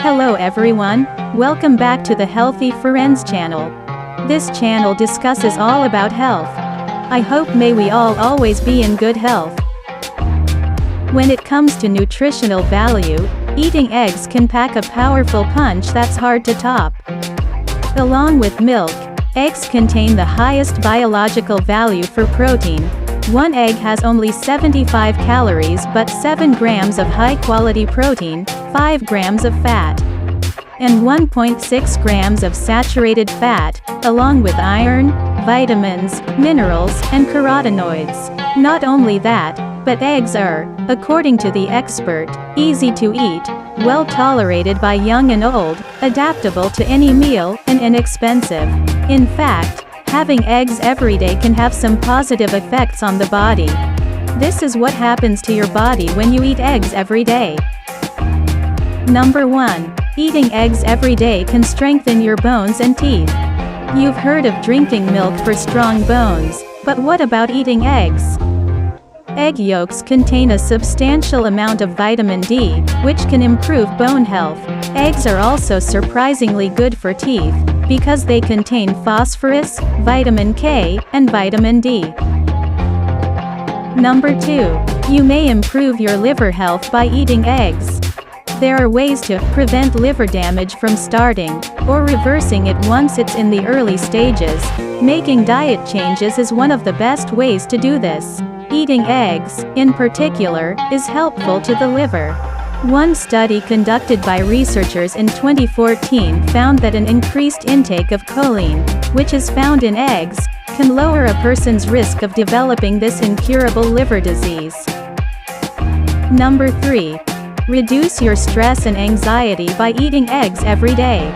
Hello everyone, welcome back to the Healthy Friends channel. This channel discusses all about health. I hope may we all always be in good health. When it comes to nutritional value, eating eggs can pack a powerful punch that's hard to top. Along with milk, eggs contain the highest biological value for protein. One egg has only 75 calories but 7 grams of high-quality protein, 5 grams of fat, and 1.6 grams of saturated fat, along with iron, vitamins, minerals, and carotenoids. Not only that, but eggs are, according to the expert, easy to eat, well tolerated by young and old, adaptable to any meal, and inexpensive. In fact, having eggs every day can have some positive effects on the body. This is what happens to your body when you eat eggs every day. Number 1. Eating eggs every day can strengthen your bones and teeth. You've heard of drinking milk for strong bones, but what about eating eggs? Egg yolks contain a substantial amount of vitamin D, which can improve bone health. Eggs are also surprisingly good for teeth, because they contain phosphorus, vitamin K, and vitamin D. Number 2. You may improve your liver health by eating eggs. There are ways to prevent liver damage from starting, or reversing it once it's in the early stages. Making diet changes is one of the best ways to do this. Eating eggs, in particular, is helpful to the liver. One study conducted by researchers in 2014 found that an increased intake of choline, which is found in eggs, can lower a person's risk of developing this incurable liver disease. Number 3. Reduce your stress and anxiety by eating eggs every day.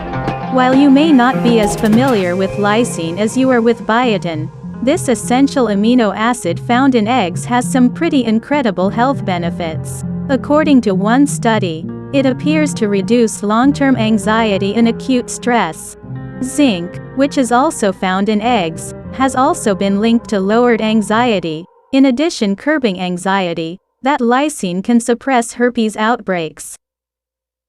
While you may not be as familiar with lysine as you are with biotin, this essential amino acid found in eggs has some pretty incredible health benefits. According to one study, it appears to reduce long-term anxiety and acute stress. Zinc, which is also found in eggs, has also been linked to lowered anxiety. In addition, curbing anxiety, that lysine can suppress herpes outbreaks,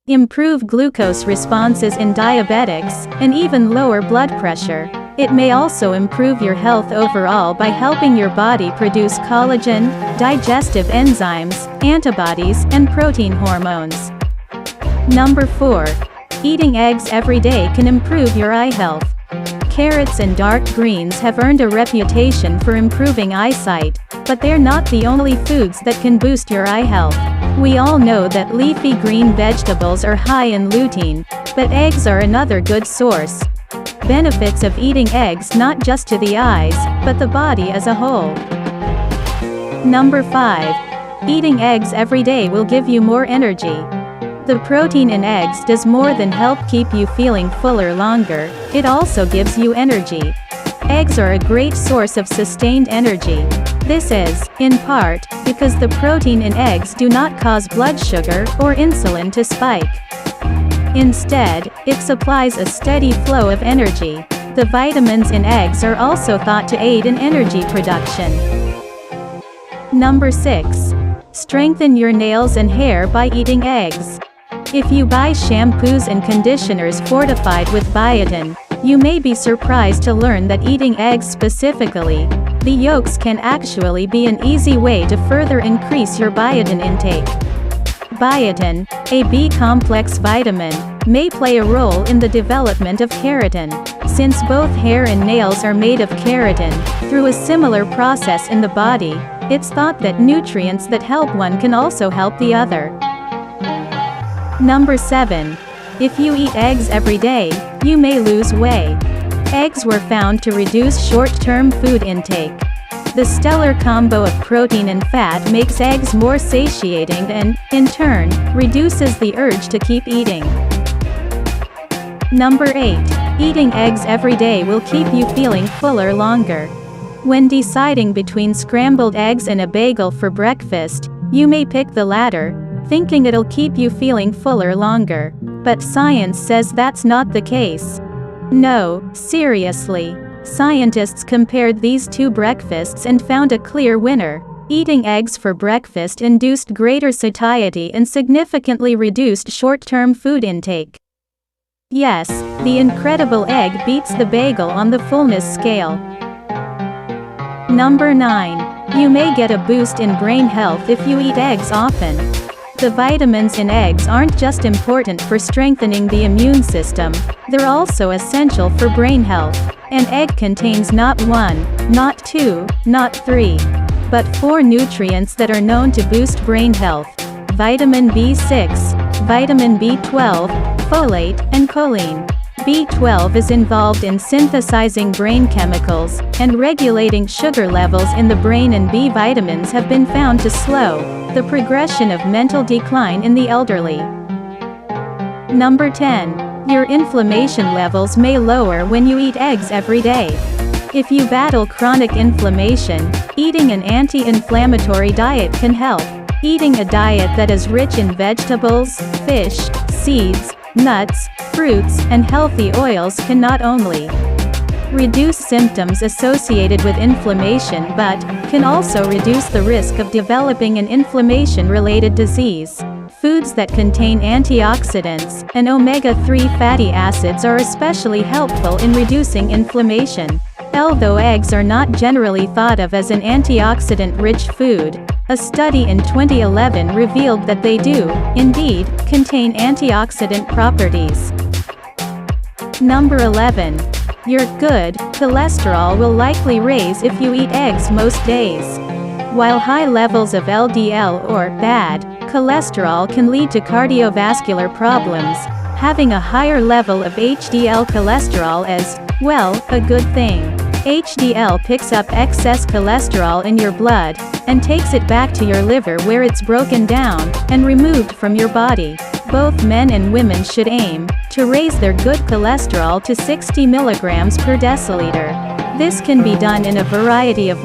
improve glucose responses in diabetics, and even lower blood pressure. It may also improve your health overall by helping your body produce collagen, digestive enzymes, antibodies, and protein hormones. Number 4. Eating eggs every day can improve your eye health. Carrots and dark greens have earned a reputation for improving eyesight, but they're not the only foods that can boost your eye health. We all know that leafy green vegetables are high in lutein, but eggs are another good source. Benefits of eating eggs not just to the eyes, but the body as a whole. Number 5. Eating eggs every day will give you more energy. The protein in eggs does more than help keep you feeling fuller longer, it also gives you energy. Eggs are a great source of sustained energy. This is, in part, because the protein in eggs do not cause blood sugar or insulin to spike. Instead, it supplies a steady flow of energy. The vitamins in eggs are also thought to aid in energy production. Number 6. Strengthen your nails and hair by eating eggs. If you buy shampoos and conditioners fortified with biotin, you may be surprised to learn that eating eggs specifically, the yolks can actually be an easy way to further increase your biotin intake. Biotin, a B-complex vitamin, may play a role in the development of keratin. Since both hair and nails are made of keratin, through a similar process in the body, it's thought that nutrients that help one can also help the other. Number 7. If you eat eggs every day, you may lose weight. Eggs were found to reduce short-term food intake. The stellar combo of protein and fat makes eggs more satiating and, in turn, reduces the urge to keep eating. Number 8. Eating eggs every day will keep you feeling fuller longer. When deciding between scrambled eggs and a bagel for breakfast, you may pick the latter, thinking it'll keep you feeling fuller longer. But science says that's not the case. No, seriously. Scientists compared these two breakfasts and found a clear winner. Eating eggs for breakfast induced greater satiety and significantly reduced short-term food intake. Yes, the incredible egg beats the bagel on the fullness scale. Number 9. You may get a boost in brain health if you eat eggs often. The vitamins in eggs aren't just important for strengthening the immune system, they're also essential for brain health. An egg contains not 1, not 2, not 3, but 4 nutrients that are known to boost brain health: vitamin B6, vitamin B12, folate, and choline. B12 is involved in synthesizing brain chemicals and regulating sugar levels in the brain, and B vitamins have been found to slow the progression of mental decline in the elderly. Number 10. Your inflammation levels may lower when you eat eggs every day. If you battle chronic inflammation, eating an anti-inflammatory diet can help. Eating a diet that is rich in vegetables, fish, seeds, nuts, fruits, and healthy oils can not only reduce symptoms associated with inflammation but can also reduce the risk of developing an inflammation-related disease. Foods that contain antioxidants and omega-3 fatty acids are especially helpful in reducing inflammation. Although eggs are not generally thought of as an antioxidant-rich food, a study in 2011 revealed that they do, indeed, contain antioxidant properties. Number 11. Your good cholesterol will likely raise if you eat eggs most days. While high levels of LDL or bad cholesterol can lead to cardiovascular problems, having a higher level of HDL cholesterol is, well, a good thing. HDL picks up excess cholesterol in your blood and takes it back to your liver, where it's broken down and removed from your body. Both men and women should aim to raise their good cholesterol to 60 mg per deciliter. This can be done in a variety of ways.